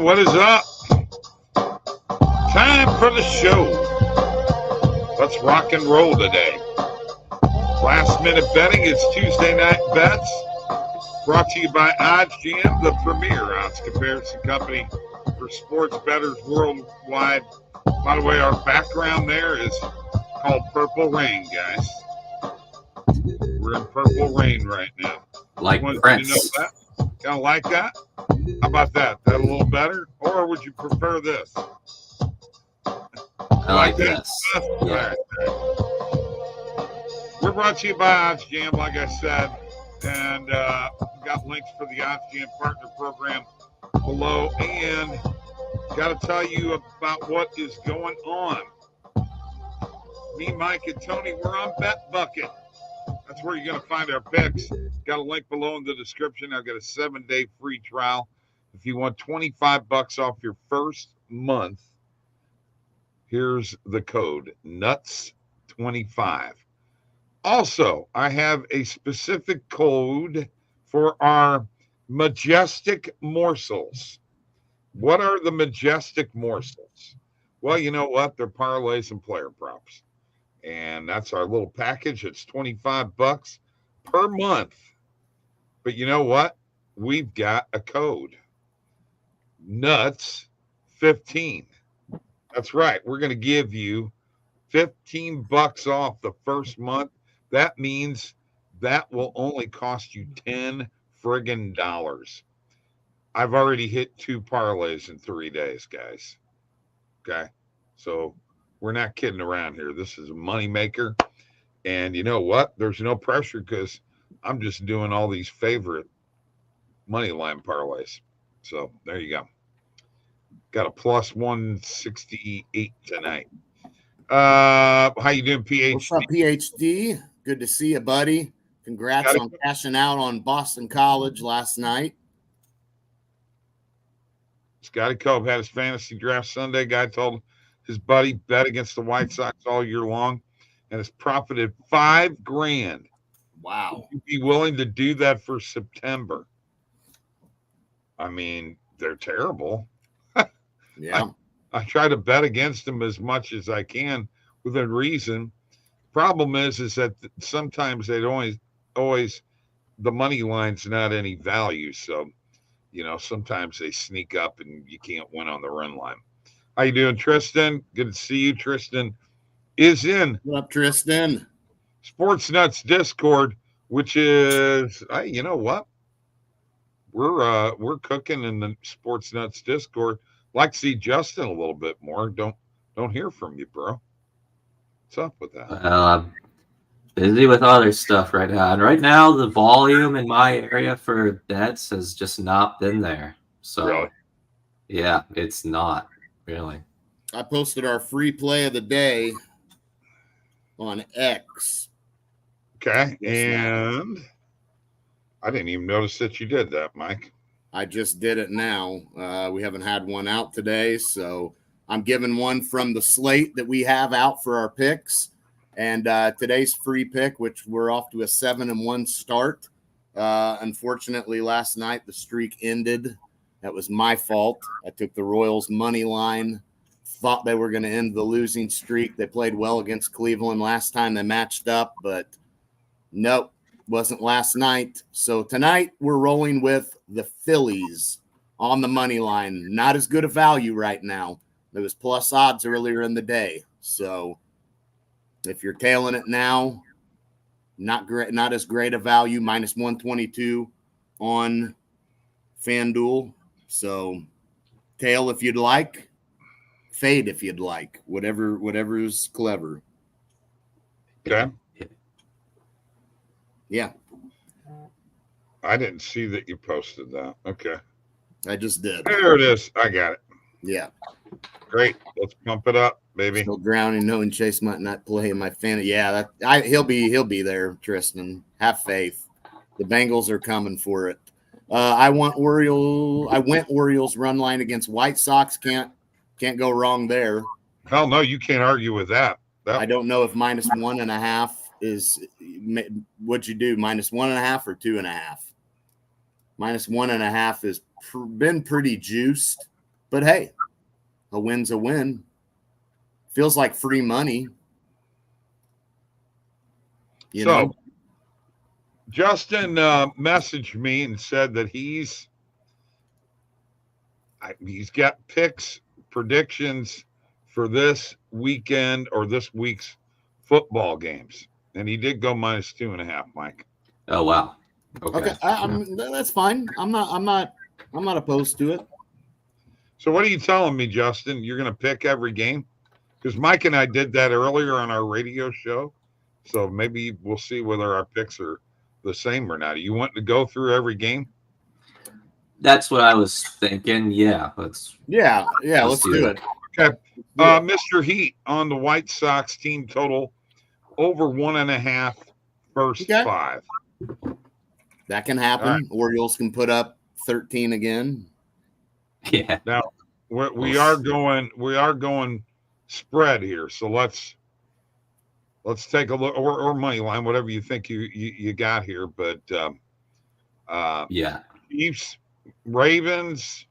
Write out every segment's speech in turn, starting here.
what is up? Time for the show. Let's rock and roll today. Last minute betting, it's Tuesday night bets. Brought to you by OddsJam, the premier odds comparison company for sports bettors worldwide. By the way, our background there is called Purple Rain, guys. We're in Purple Rain right now. Like Prince. You know that? Kind of like that? How about that? That a little better? Or would you prefer this? I like this. Yeah. All right. We're brought to you by OddsJam, like I said. And we've got links for the OddsJam partner program below. And got to tell you about what is going on. Me, Mike, and Tony, we're on BetBucket. That's where you're going to find our picks. Got a link below in the description. I've got a 7-day free trial. If you want $25 off your first month, here's the code, Nutz25. Also, I have a specific code for our majestic morsels. What are the majestic morsels? Well, you know what? They're parlays and player props. And that's our little package. It's $25 per month. But you know what? We've got a code. Nutz15. That's right. We're going to give you $15 off the first month. That means that will only cost you $10 friggin' dollars. I've already hit 2 parlays in 3 days, guys. Okay? So we're not kidding around here. This is a moneymaker. And you know what? There's no pressure because I'm just doing all these favorite money line parlays. So there you go. Got a plus 168 tonight. How you doing, PhD? What's up, PhD? Good to see you, buddy. Congrats on cashing out on Boston College last night. Scotty Cope had his fantasy draft Sunday. Guy told his buddy bet against the White Sox all year long and has profited $5,000. Wow. Would you be willing to do that for September? I mean, they're terrible. Yeah. I try to bet against them as much as I can within reason. Problem is that sometimes they don't always the money line's not any value. So, you know, sometimes they sneak up and you can't win on the run line. How you doing, Tristan? Good to see you. Tristan is in What up, Tristan? Sports Nuts Discord, which is, you know what? We're cooking in the Sports Nuts Discord. Like to see Justin a little bit more. Don't hear from you, bro. What's up with that? I'm busy with other stuff right now. And right now, the volume in my area for bets has just not been there. So, Really? Yeah, it's not really. I posted our free play of the day on X. Okay, and I didn't even notice that you did that, Mike. I just did it now. We haven't had one out today, so I'm giving one from the slate that we have out for our picks. And today's free pick, which we're off to a 7-1 start. Unfortunately, last night the streak ended. That was my fault. I took the Royals money line, thought they were going to end the losing streak. They played well against Cleveland last time they matched up, but nope. Wasn't last night. So tonight we're rolling with the Phillies on the money line. Not as good a value right now. There was plus odds earlier in the day. So if you're tailing it now, not as great a value, minus 122 on FanDuel. So tail if you'd like, fade if you'd like, whatever is clever. Okay. Yeah. I didn't see that you posted that. Okay. I just did. There it is. I got it. Yeah. Great. Let's pump it up, baby. Still drowning, knowing Chase might not play in my fantasy. Yeah, he'll be there, Tristan. Have faith. The Bengals are coming for it. I went Orioles run line against White Sox. Can't go wrong there. Hell no, you can't argue with that. I don't know if minus 1.5 is. What'd you do? Minus 1.5 or 2.5? Minus 1.5 has been pretty juiced. But hey, a win's a win. Feels like free money. You know? Justin messaged me and said that he's got picks, predictions for this weekend or this week's football games, and he did go -2.5, Mike. Oh wow. Okay, that's fine. I'm not opposed to it. So what are you telling me, Justin? You're going to pick every game? Because Mike and I did that earlier on our radio show, so maybe we'll see whether our picks are the same or not. You want to go through every game? That's what I was thinking. Yeah, let's do it. Okay. Mr. Heat on the White Sox team total over 1.5 first 5. That can happen. Right. Orioles can put up 13 again. Yeah. Now we are going spread here, so let's take a look, or money line, whatever you think you got here. But Chiefs, Ravens.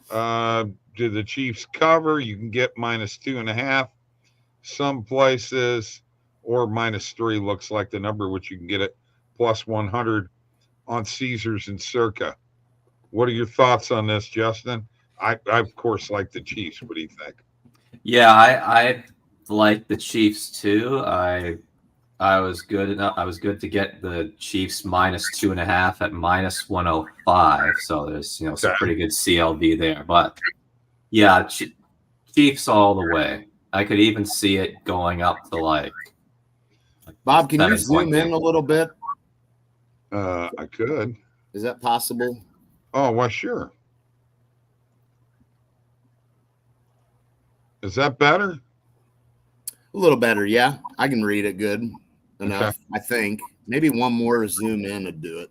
Do the Chiefs cover? You can get -2.5 some places, or -3 looks like the number, which you can get at +100 on Caesars and Circa. What are your thoughts on this, Justin? I of course like the Chiefs. What do you think? Yeah, I like the Chiefs too. I was good enough. I was good to get the Chiefs -2.5 at -105. So there's some pretty good CLV there. But yeah, Chiefs all the way. I could even see it going up to like. Bob, can you zoom in a little bit? I could. Is that possible? Oh, well, sure. Is that better? A little better, yeah. I can read it good enough, okay. I think. Maybe one more zoom in would do it.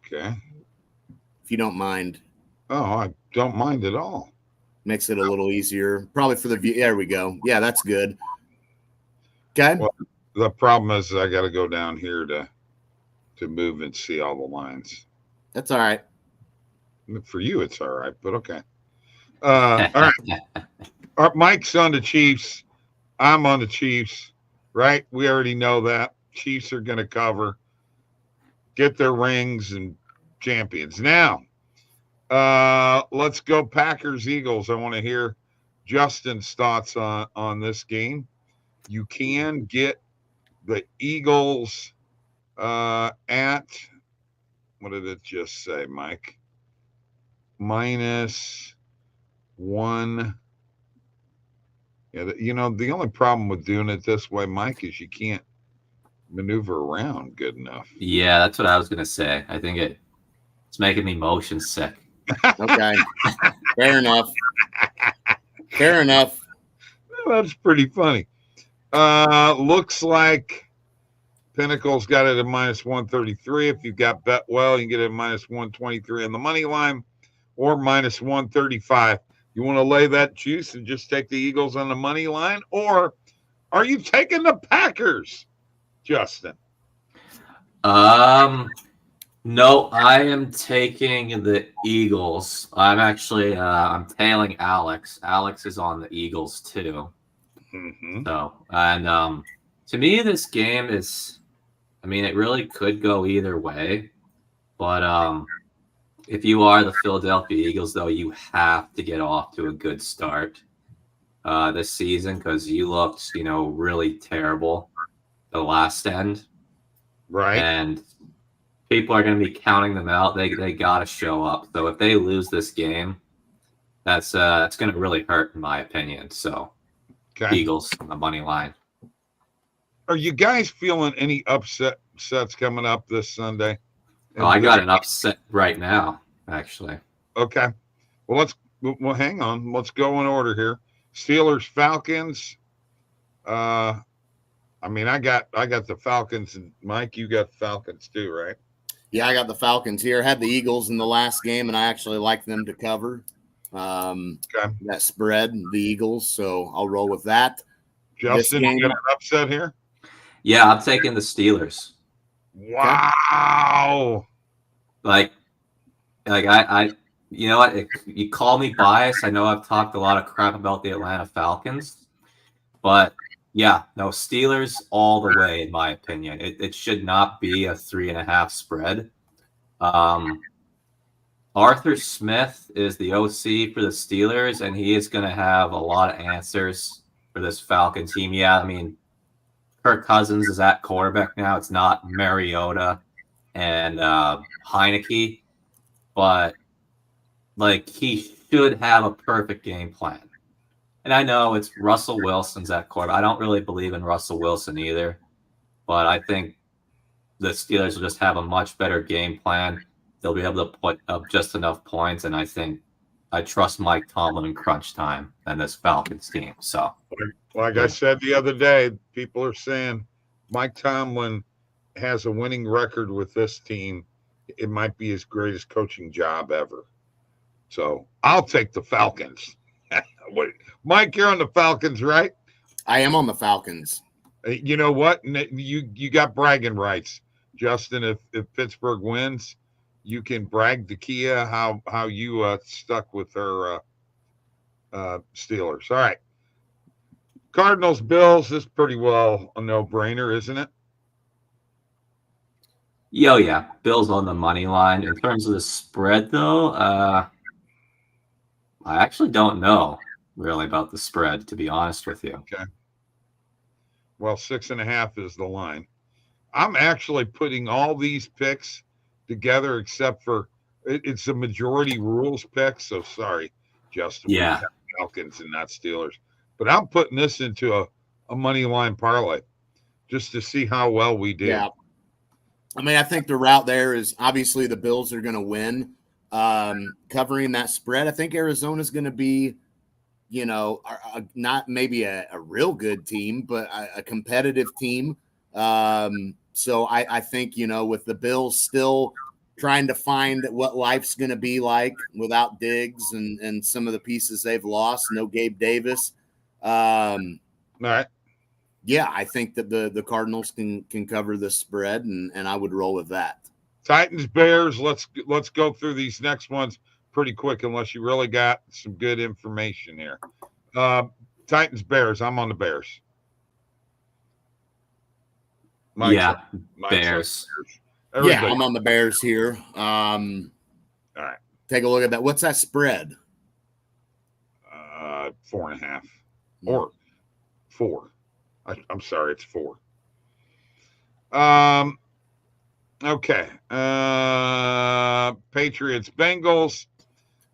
Okay. If you don't mind. Oh, I don't mind at all. Makes it a little easier. Probably for the view. There we go. Yeah, that's good. Okay. Well, the problem is I got to go down here to move and see all the lines. That's all right. For you, it's all right, but okay. All right. Mike's on the Chiefs. I'm on the Chiefs, right? We already know that. Chiefs are going to cover, get their rings and champions. Now, let's go Packers-Eagles. I want to hear Justin's thoughts on this game. You can get the Eagles at, what did it just say, Mike? -1. Yeah, the only problem with doing it this way, Mike, is you can't maneuver around good enough. Yeah, that's what I was going to say. I think it's making me motion sick. Okay. Fair enough. Fair enough. Well, that's pretty funny. Looks like Pinnacle's got it at -133. If you've got bet well, you can get it at -123 on the money line, or -135. You want to lay that juice and just take the Eagles on the money line, or are you taking the Packers, Justin? No, I am taking the Eagles. I'm actually I'm tailing Alex. Alex is on the Eagles too. Mm-hmm. So, and to me, this game is, I mean, it really could go either way, but if you are the Philadelphia Eagles, though, you have to get off to a good start this season, because you looked, really terrible the last end. Right. And people are going to be counting them out. They got to show up. So if they lose this game, that's going to really hurt, in my opinion. So Eagles on the money line. Are you guys feeling any upsets coming up this Sunday? Oh, I got an upset right now, actually. Okay. Well, hang on. Let's go in order here. Steelers, Falcons. I got the Falcons, and Mike, you got the Falcons too, right? Yeah, I got the Falcons here. Had the Eagles in the last game, and I actually like them to cover that spread, the Eagles. So I'll roll with that. Justin, you got an upset here? Yeah, I'm taking the Steelers. Wow. Like I You know what? You call me biased. I know I've talked a lot of crap about the Atlanta Falcons, but yeah, no, Steelers all the way, in my opinion. It should not be a 3.5 spread. Arthur Smith is the OC for the Steelers, and he is going to have a lot of answers for this Falcon team. Yeah, I mean, Kirk Cousins is at quarterback now. It's not Mariota and Heineke, but like he should have a perfect game plan. And I know it's Russell Wilson's at quarterback. I don't really believe in Russell Wilson either, but I think the Steelers will just have a much better game plan. They'll be able to put up just enough points, and I trust Mike Tomlin in crunch time and this Falcons team. So, like I said the other day, people are saying Mike Tomlin has a winning record with this team. It might be his greatest coaching job ever. So I'll take the Falcons. Mike, you're on the Falcons, right? I am on the Falcons. You know what? You got bragging rights, Justin. If Pittsburgh wins, you can brag to Kia how you stuck with her Steelers. All right. Cardinals, Bills is pretty well a no-brainer, isn't it? yeah. Bills on the money line. In terms of the spread, though, I actually don't know really about the spread, to be honest with you. Okay. Well, 6.5 is the line. I'm actually putting all these picks together except for it's a majority rules pick. So sorry, Justin. Yeah. Falcons and not Steelers. But I'm putting this into a money line parlay just to see how well we do. Yeah. I mean, I think the route there is obviously the Bills are going to win. Covering that spread, I think Arizona's going to be, not maybe a real good team, but a competitive team. So I think, with the Bills still trying to find what life's going to be like without Diggs and some of the pieces they've lost, no Gabe Davis. All right. Yeah, I think that the Cardinals can cover the spread, and I would roll with that. Titans, Bears. Let's go through these next ones pretty quick, unless you really got some good information here. Titans, Bears. I'm on the Bears. Bears. Bears. Yeah, I'm on the Bears here. All right. Take a look at that. What's that spread? 4.5 or 4. I'm sorry, it's 4. Okay. Patriots, Bengals.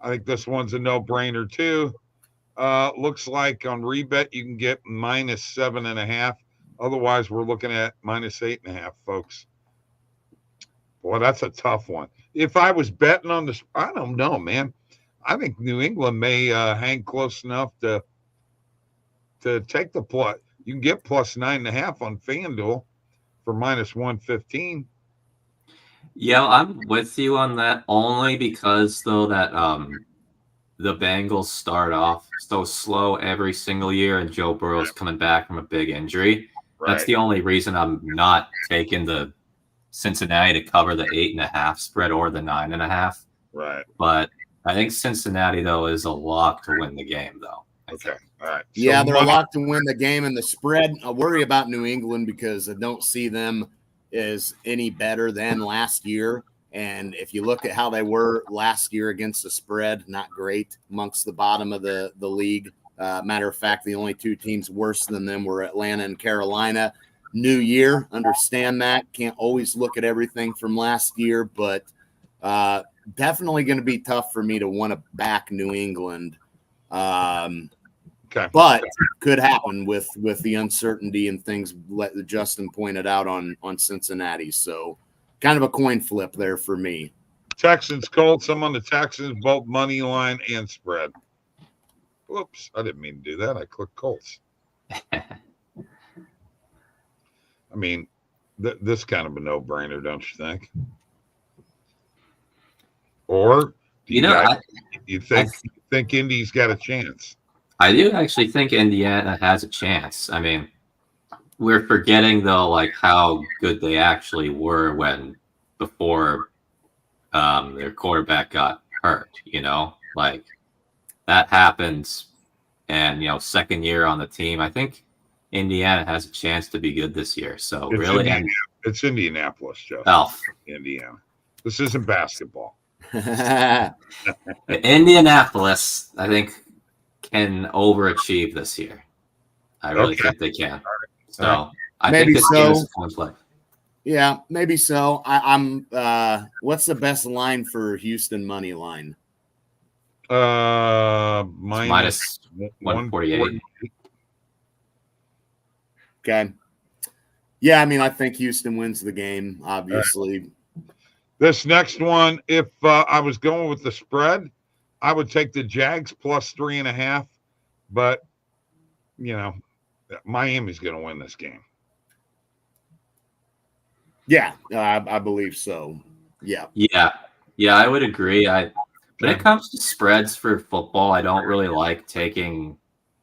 I think this one's a no-brainer too. Looks like on Rebet you can get -7.5. Otherwise, we're looking at -8.5, folks. Boy, that's a tough one. If I was betting on this, I don't know, man. I think New England may hang close enough to take the plus. You can get +9.5 on FanDuel for -115. Yeah, I'm with you on that only because though that the Bengals start off so slow every single year, and Joe Burrow's coming back from a big injury. Right. That's the only reason I'm not taking the Cincinnati to cover the 8.5 spread or the 9.5. Right. But I think Cincinnati though is a lock to win the game though. Okay. All right. Yeah, they're a lock to win the game, and the spread. I worry about New England because I don't see them as any better than last year. And if you look at how they were last year against the spread, not great, amongst the bottom of the league. Matter of fact, the only two teams worse than them were Atlanta and Carolina. New year, understand that. Can't always look at everything from last year, but definitely going to be tough for me to want to back New England. Okay. But could happen with the uncertainty and things that Justin pointed out on Cincinnati. So kind of a coin flip there for me. Texans, Colts. I'm on the Texans, both money line and spread. Whoops. I didn't mean to do that. I clicked Colts. I mean, this kind of a no-brainer, don't you think? Or do you think Indy's got a chance? I do actually think Indiana has a chance. I mean, we're forgetting though, like how good they actually were before their quarterback got hurt, like that happens. And, second year on the team, I think Indiana has a chance to be good this year. So it's Indianapolis, Jeff. Oh, Indiana. This isn't basketball. Indianapolis, I think, can overachieve this year. I really think they can. So I Maybe think this game is a fun play. Yeah, maybe so. I'm. What's the best line for Houston money line? Minus 148. Okay. Yeah, I mean, I think Houston wins the game, obviously. This next one, if I was going with the spread, I would take the Jags plus 3.5. But, Miami's going to win this game. Yeah, I believe so. Yeah. Yeah, I would agree. When it comes to spreads for football, I don't really like taking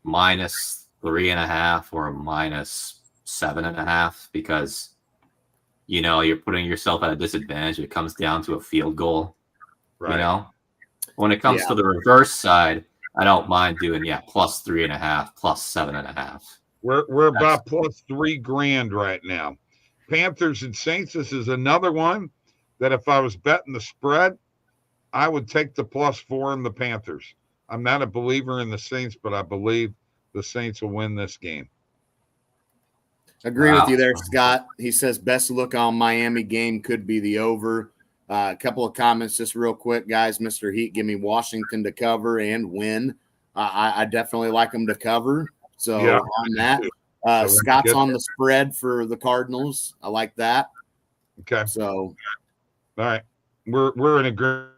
minus 3.5 or minus 7.5 because, you're putting yourself at a disadvantage. It comes down to a field goal, Right. When it comes to the reverse side, I don't mind doing, plus 3.5, plus 7.5. We're about plus $3,000 right now. Panthers and Saints, this is another one that if I was betting the spread, I would take the +4 in the Panthers. I'm not a believer in the Saints, but I believe the Saints will win this game. Agree with you there, Scott. He says best look on Miami game could be the over. A couple of comments just real quick, guys. Mr. Heat, give me Washington to cover and win. I definitely like them to cover. So on that, Scott's on the spread for the Cardinals. I like that. Okay. So, all right, we're in agreement.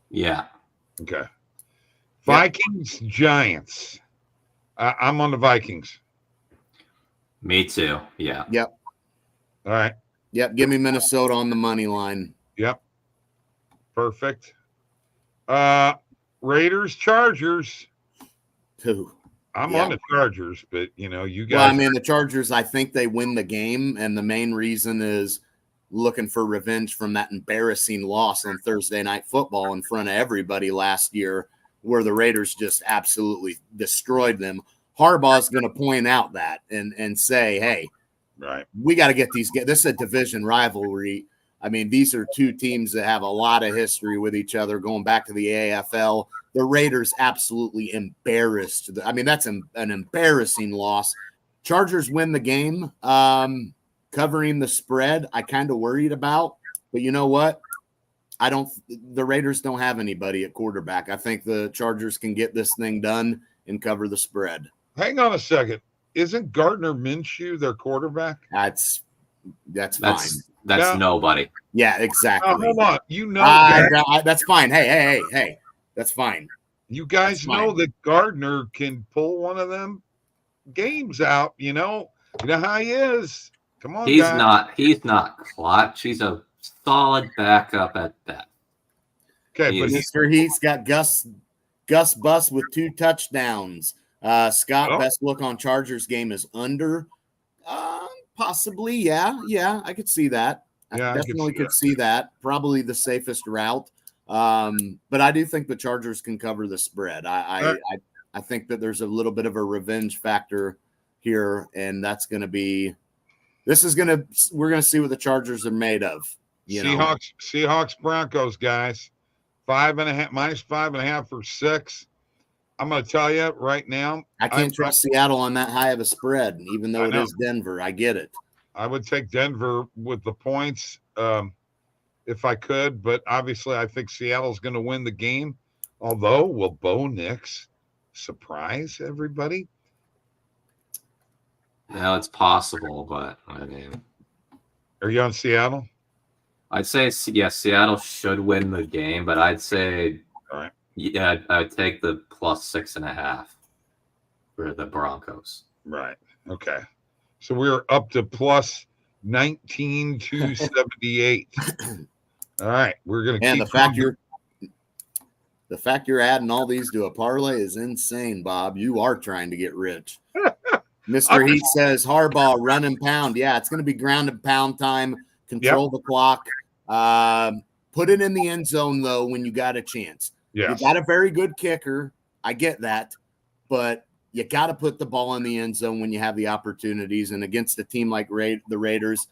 Yeah. Okay. Vikings, Giants. I'm on the Vikings. Me too. Yeah. Yep. All right. Yep. Give me Minnesota on the money line. Yep. Perfect. Raiders, Chargers. I'm on the Chargers, but you guys. Well, I mean, the Chargers, I think they win the game, and the main reason is looking for revenge from that embarrassing loss on Thursday Night Football in front of everybody last year, where the Raiders just absolutely destroyed them. Harbaugh's going to point out that and say, hey, right, we got to get these. This is a division rivalry. I mean, these are two teams that have a lot of history with each other going back to the AFL. The Raiders absolutely embarrassed. I mean, that's an embarrassing loss. Chargers win the game. Covering the spread, I kind of worried about. But you know what? The Raiders don't have anybody at quarterback. I think the Chargers can get this thing done and cover the spread. Hang on a second. Isn't Gardner Minshew their quarterback? That's fine. That's nobody. Yeah, exactly. Hold on. That's fine. Hey. That's fine. You guys know that Gardner can pull one of them games out. You know how he is. Come on, he's guys. He's not clutch. He's a solid backup at that. Okay, but Mr. Heath's got Gus Bus with 2 touchdowns. Scott, best look on Chargers game is under. Possibly, yeah, I could see that. Yeah, I definitely could see that. Probably the safest route. But I do think the Chargers can cover the spread. I think that there's a little bit of a revenge factor here, and that's going to be. We're going to see what the Chargers are made of. Seahawks, Broncos, guys. 5.5 minus 5.5 for 6. I'm going to tell you right now. I can't trust Seattle on that high of a spread, even though it is Denver. I get it. I would take Denver with the points if I could, but obviously I think Seattle's going to win the game. Although, will Bo Nix surprise everybody? No, it's possible, but I mean. Are you on Seattle? I'd say, Seattle should win the game, but I'd say, I'd take the plus 6.5 for the Broncos. Right. Okay. So we're up to plus 19,278. All right. We're going to keep the fact you're adding all these to a parlay is insane, Bob. You are trying to get rich. Mr. Heat says Harbaugh run and pound. Yeah, it's going to be ground and pound time. Control the clock. Put it in the end zone, though, when you got a chance. Yes. You got a very good kicker. I get that. But you got to put the ball in the end zone when you have the opportunities. And against a team like the Raiders,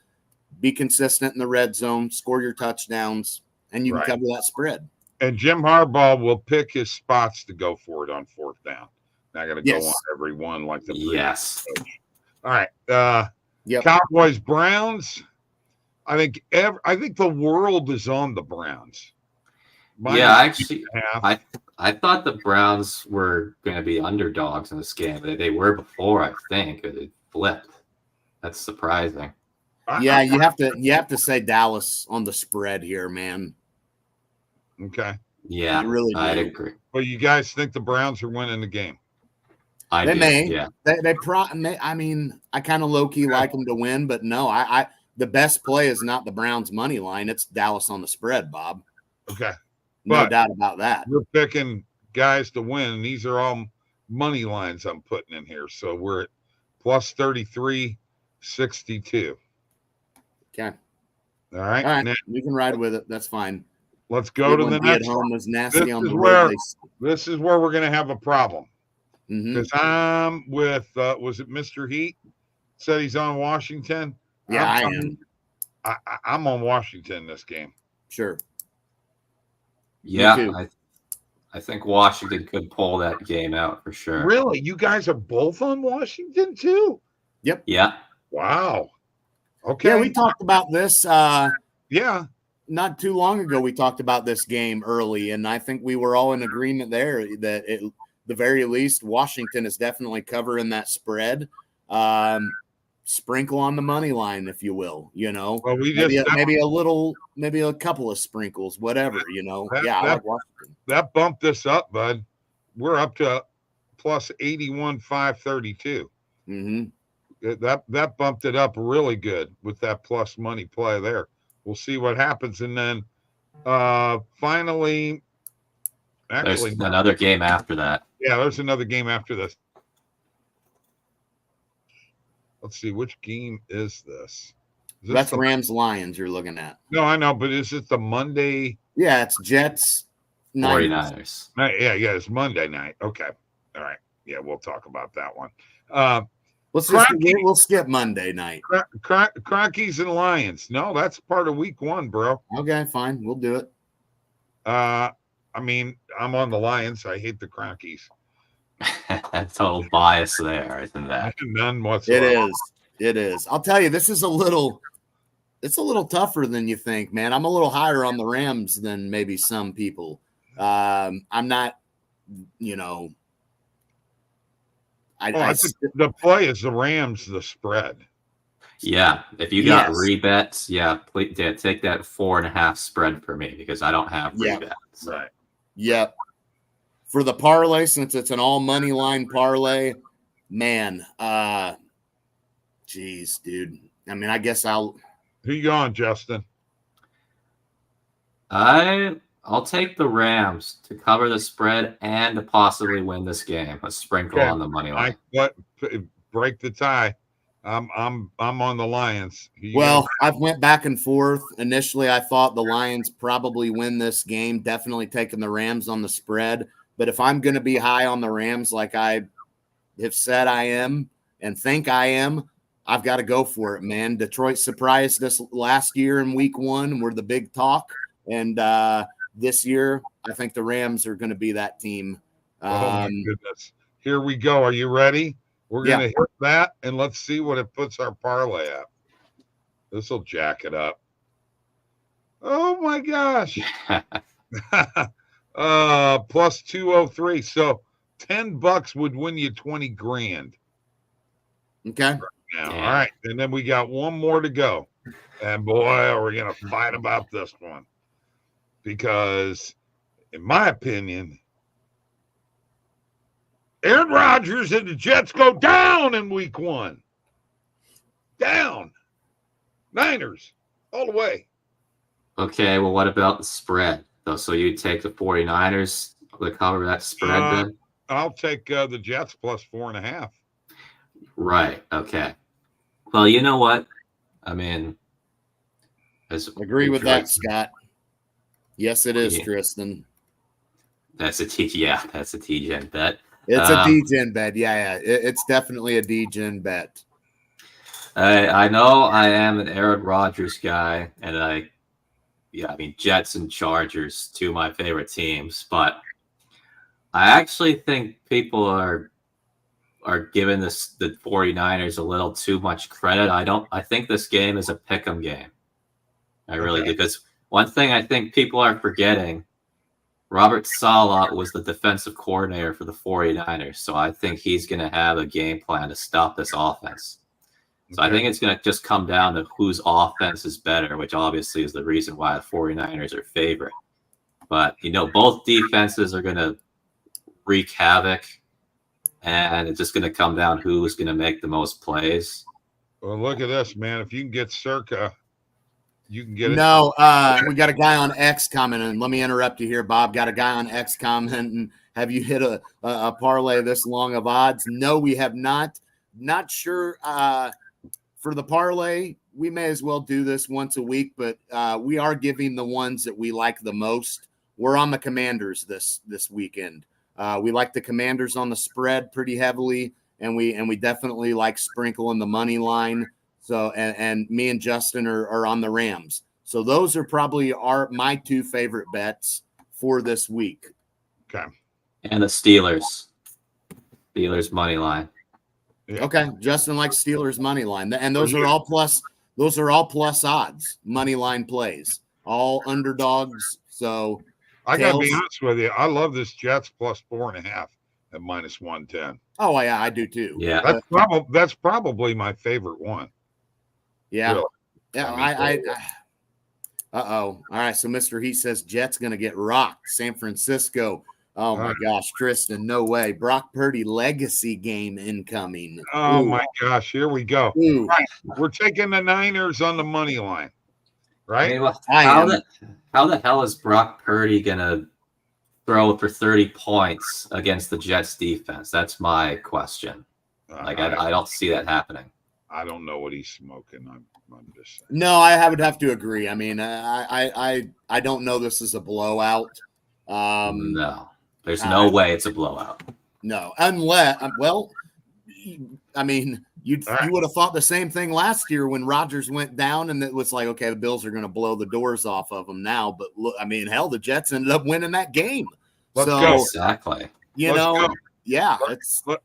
be consistent in the red zone, score your touchdowns, and you can cover that spread. And Jim Harbaugh will pick his spots to go for it on fourth down. Not going to go on every one like the Yes. coach. All right. Cowboys, Browns. I think the world is on the Browns. I thought the Browns were going to be underdogs in this game. They were before, I think. It flipped. That's surprising. Yeah, you have to say Dallas on the spread here, man. Okay. Yeah, I'd agree. Well, you guys think the Browns are winning the game? They may. Yeah. I mean, I kind of low-key like them to win, but no, the best play is not the Browns money line. It's Dallas on the spread, Bob. Okay. No doubt about that. We're picking guys to win, and these are all money lines I'm putting in here. So we're at plus 33.62. Okay. All right. Now, we can ride with it. That's fine. Let's go to the next one. Was nasty on the road. This is where we're going to have a problem. Because I'm with, was it Mr. Heat? Said he's on Washington. Yeah, I am. I'm on Washington this game. Sure. Yeah, I think Washington could pull that game out for sure. Really? You guys are both on Washington too? Yep. Yeah. Wow. Okay. Yeah, we talked about this. Not too long ago, we talked about this game early, and I think we were all in agreement there that at the very least, Washington is definitely covering that spread. Sprinkle on the money line, if you will, Well, maybe a couple of sprinkles, whatever, I like Washington. That bumped this up, bud. We're up to plus 81,532. That bumped it up really good with that plus money play there. We'll see what happens. And then finally, there's another game after that. Yeah, there's another game after this. Let's see, which game is this? That's Rams Lions you're looking at. No, I know, but is it the Monday? Yeah, it's Jets 49ers. Yeah, it's Monday night. Okay. All right. Yeah, we'll talk about that one. We'll skip Monday night. Crockies and Lions. No, that's part of week 1, bro. Okay, fine. We'll do it. I mean, I'm on the Lions. I hate the Crockies. Total bias there, isn't that? None whatsoever. It is. I'll tell you, it's a little tougher than you think, man. I'm a little higher on the Rams than maybe some people. I'm not, I think the play is the Rams, the spread. Yeah, if you got rebets, take that 4.5 spread for me because I don't have rebets. Right. Yep. For the parlay, since it's an all money line parlay, man, geez, dude. I mean, I guess Who you going, Justin? I'll take the Rams to cover the spread and to possibly win this game. A sprinkle on the money line. Break the tie. I'm on the Lions. I've went back and forth. Initially, I thought the Lions probably win this game. Definitely taking the Rams on the spread. But if I'm going to be high on the Rams, like I have said I am and think I am, I've got to go for it, man. Detroit surprised us last year in week 1. We're the big talk. And this year, I think the Rams are going to be that team. Oh, my goodness. Here we go. Are you ready? We're going to hit that, and let's see what it puts our parlay at. This will jack it up. Oh, my gosh. Plus 203. So $10 would win you 20 grand. Okay. Now, all right. And then we got one more to go. And boy, are we going to fight about this one. Because, in my opinion, Aaron Rodgers and the Jets go down in week 1. Down. Niners all the way. Okay, well, what about the spread? So you take the 49ers to cover that spread then? I'll take the Jets plus 4.5. Right, okay. Well, you know what? I mean, agree with that, Scott. Yes, it is, Yeah. Tristan. That's a TGen bet. It's a DGen bet. Yeah. It's definitely a DGen bet. I know I am an Aaron Rodgers guy, and Jets and Chargers, two of my favorite teams, but I actually think people are giving the 49ers a little too much credit. I think this game is a pick'em game. I really do, because one thing I think people are forgetting, Robert Saleh was the defensive coordinator for the 49ers, so I think he's going to have a game plan to stop this offense. So I think it's going to just come down to whose offense is better, which obviously is the reason why the 49ers are favorite. But, both defenses are going to wreak havoc, and it's just going to come down who's going to make the most plays. Well, look at this, man. If you can get Circa, you can get it. No, we got a guy on X commenting. Let me interrupt you here, Bob. Got a guy on X commenting. Have you hit a parlay this long of odds? No, we have not. Not sure. For the parlay, we may as well do this once a week, but we are giving the ones that we like the most. We're on the Commanders this weekend. We like the Commanders on the spread pretty heavily, and we definitely like sprinkling the money line. So and me and Justin are on the Rams. So those are probably my two favorite bets for this week. Okay. And the Steelers money line. Yeah. Okay, Justin likes Steelers money line, and those are all plus. Those are all plus odds money line plays, all underdogs. So I got to be honest with you. I love this Jets plus 4.5 at -110. Oh yeah, I do too. Yeah, that's probably my favorite one. Yeah, really. Yeah. All right, so Mr. Heat says Jets going to get rocked. San Francisco. Oh, my gosh, Tristan, no way. Brock Purdy legacy game incoming. Oh, my gosh, here we go. Ooh. Right. We're taking the Niners on the money line, right? How the hell is Brock Purdy going to throw for 30 points against the Jets defense? That's my question. I don't see that happening. I don't know what he's smoking. I'm just saying. No, I would have to agree. I mean, I don't know this is a blowout. No. There's no way it's a blowout. No, unless, I mean, you would have thought the same thing last year when Rodgers went down, and it was like, okay, the Bills are going to blow the doors off of them now. But look, I mean, hell, the Jets ended up winning that game. Let's go. Exactly. Yeah.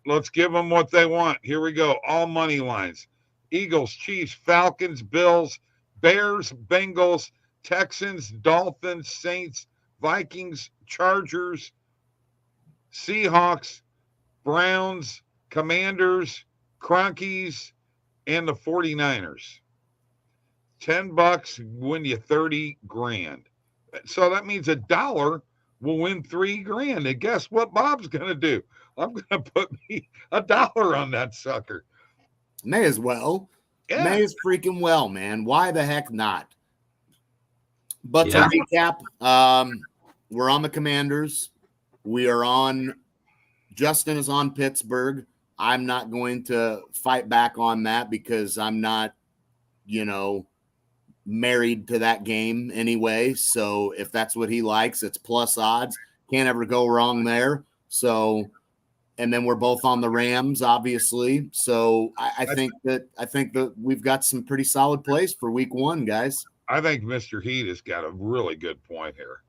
Let's give them what they want. Here we go. All money lines: Eagles, Chiefs, Falcons, Bills, Bears, Bengals, Texans, Dolphins, Saints, Vikings, Chargers, Seahawks, Browns, Commanders, Cronkies, and the 49ers. $10 win you 30 grand. So that means $1 will win 3 grand. And guess what Bob's going to do? I'm going to put me $1 on that sucker. May as well. Yeah. May as freaking well, man. Why the heck not? But to recap, we're on the Commanders. We are on – Justin is on Pittsburgh. I'm not going to fight back on that because I'm not, married to that game anyway. So if that's what he likes, it's plus odds. Can't ever go wrong there. So – and then we're both on the Rams, obviously. So I think that we've got some pretty solid plays for week 1, guys. I think Mr. Heat has got a really good point here.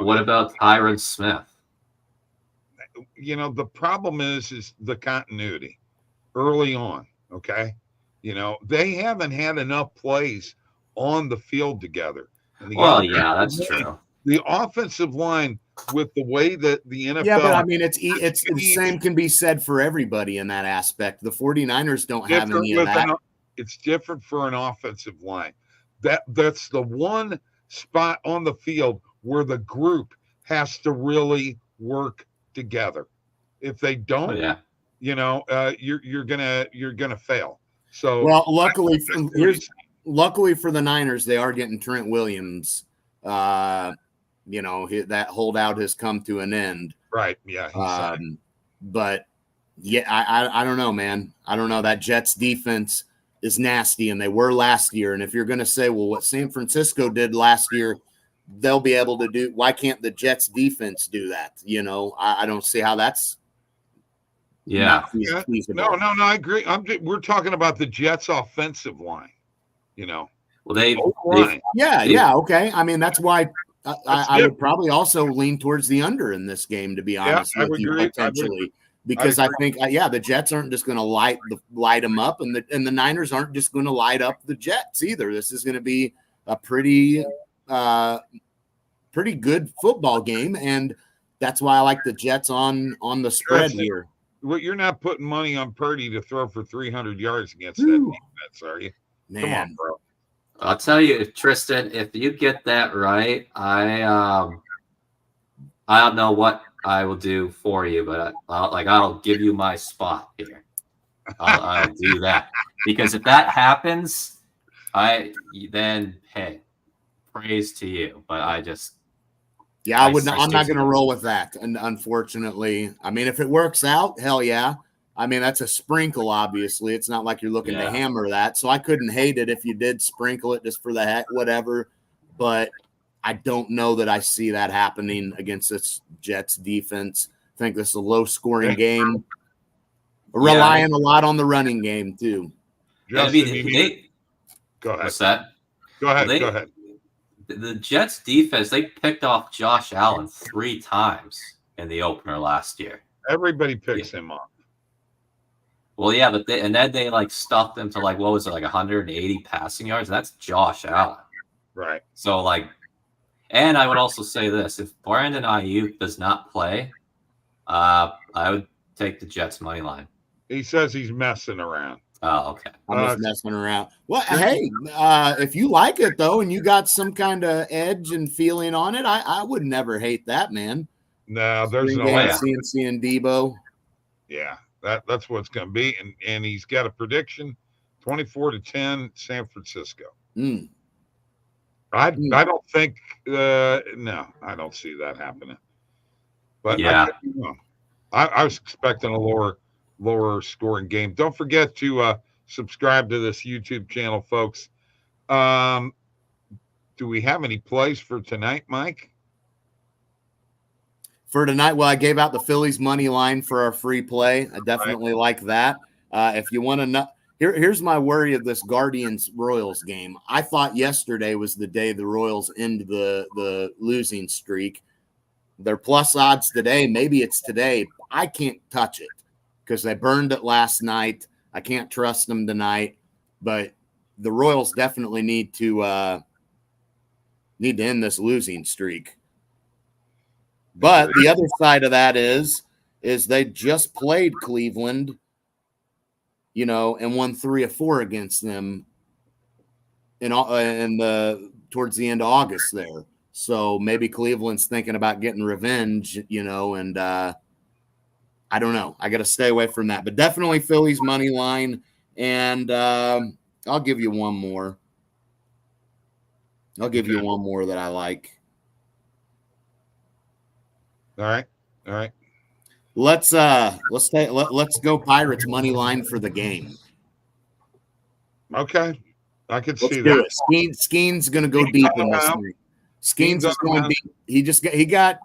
What about Tyron Smith? The problem is the continuity early on. Okay. They haven't had enough plays on the field together. That's true. The offensive line, with the way that the NFL. Yeah, but I mean, it's the same can be said for everybody in that aspect. The 49ers don't have any of that. It's different for an offensive line. That's the one spot on the field where the group has to really work together. If they don't, you're gonna fail. So luckily for the Niners, they are getting Trent Williams. That holdout has come to an end. Right. Yeah. But yeah, I don't know, man. I don't know. That Jets defense is nasty, and they were last year. And if you're going to say, well, what San Francisco did last year, they'll be able to do. Why can't the Jets defense do that? I don't see how that's not feasible. No, I agree. We're talking about the Jets offensive line, Well, okay. I mean, that's why I would probably also lean towards the under in this game, to be honest with you, potentially. Because I think, the Jets aren't just going to light them up, and the Niners aren't just going to light up the Jets either. This is going to be a pretty good football game, and that's why I like the Jets on the spread here. Well, you're not putting money on Purdy to throw for 300 yards against that defense, are you? Man. Come on, bro. I'll tell you, Tristan, if you get that right, I don't know what I will do for you, but I'll give you my spot here. I'll do that, because if that happens, then hey, praise to you. But I just I would not. I'm not going to roll with that, and unfortunately, I mean, if it works out, hell yeah. I mean, that's a sprinkle. Obviously, it's not like you're looking to hammer that, so I couldn't hate it if you did sprinkle it just for the heck, whatever. But I don't know that I see that happening against this Jets defense. I think this is a low-scoring game, relying a lot on the running game too. Justin, go ahead. What's that? Go ahead. The Jets defense, they picked off Josh Allen 3 times in the opener last year. Everybody picks him up. Well, yeah, but then they stuffed him to 180 passing yards. That's Josh Allen. Right. So and I would also say this: if Brandon Ayuk does not play, I would take the Jets money line. He says he's messing around. Oh, okay. I'm just messing around. Well, hey, if you like it though, and you got some kind of edge and feeling on it, I would never hate that, man. No, there's no way. CNC and Debo. Yeah, that's what it's going to be, and he's got a prediction: 24-10, San Francisco. I don't think. No, I don't see that happening. But I was expecting a lower scoring game. Don't forget to subscribe to this YouTube channel, folks. Do we have any plays for tonight, Mike? For tonight, well, I gave out the Phillies money line for our free play. I definitely like that. If you want to know, here's my worry of this Guardians-Royals game. I thought yesterday was the day the Royals end the losing streak. They're plus odds today. Maybe it's today. I can't touch it because they burned it last night. I can't trust them tonight. But the Royals definitely need to end this losing streak. But the other side of that is they just played Cleveland, and won 3 of 4 against them towards the end of August there. So maybe Cleveland's thinking about getting revenge, and I don't know. I got to stay away from that. But definitely Phillies money line, and I'll give you one more. I'll give you one more that I like. All right. Let's go Pirates money line for the game. Okay, I can see that. Skeen's going to go deep in this thing. Skeen's is going deep. He got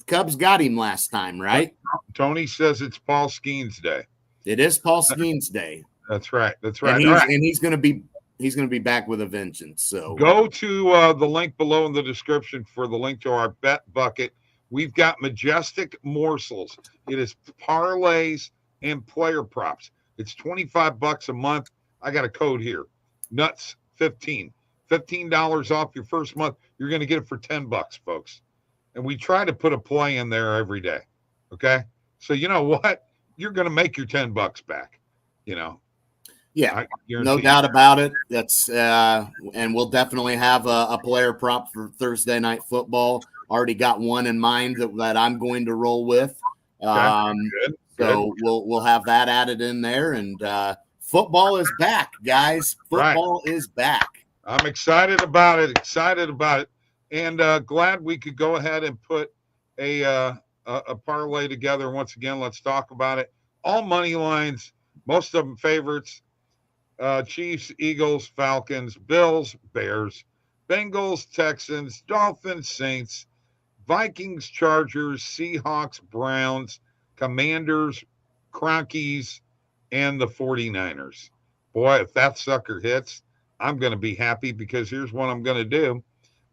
Cubs got him last time, right? Tony says it's Paul Skeens Day. It is Paul Skeens Day. That's right. And he's going to be back with a vengeance. So go to the link below in the description for the link to our BetBucket. We've got majestic morsels. It is parlays and player props. It's $25 a month. I got a code here. Nutz 15. $15 off your first month. You're going to get it for $10, folks. And we try to put a play in there every day. Okay? So you know what? You're going to make your $10 back. Yeah, no doubt about it. That's and we'll definitely have a player prop for Thursday night football. Already got one in mind that I'm going to roll with. Good. So we'll have that added in there. And football is back, guys. Football is back. I'm excited about it. And glad we could go ahead and put a parlay together. Once again, let's talk about it. All money lines, most of them favorites. Chiefs, Eagles, Falcons, Bills, Bears, Bengals, Texans, Dolphins, Saints, Vikings, Chargers, Seahawks, Browns, Commanders, Cronkies, and the 49ers. Boy, if that sucker hits, I'm going to be happy because here's what I'm going to do.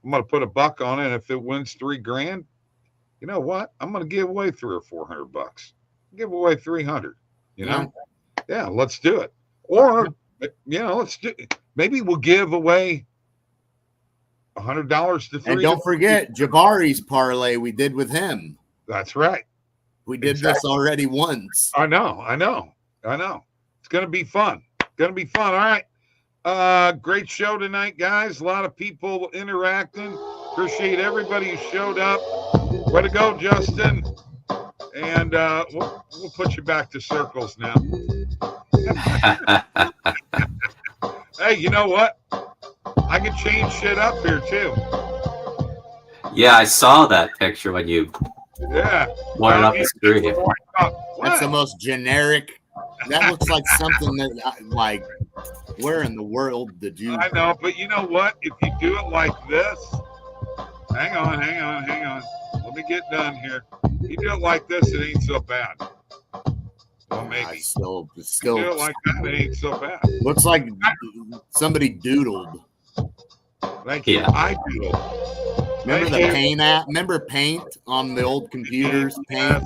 I'm going to put $1 on it. And if it wins $3,000, you know what? I'm going to give away $300 or $400. Give away 300. You know? Yeah, let's do it. Or, let's do. Maybe we'll give away $100 to 3. And don't forget Jabari's parlay we did with him. That's right. We did this already once. I know. It's going to be fun. All right. Great show tonight, guys. A lot of people interacting. Appreciate everybody who showed up. Way to go, Justin. And we'll put you back to circles now. Hey, you know what? I can change shit up here too. Yeah, I saw that picture when you wanted up the screen. That's the most generic. That looks like something that, where in the world did you? I know, but you know what? If you do it like this, hang on. Let me get done here. If you do it like this, it ain't so bad. Well, maybe. Still do it like that, it ain't so bad. Looks like somebody doodled. Thank you. Yeah. I doodled. Remember the Paint app? Remember Paint on the old computers? Paint.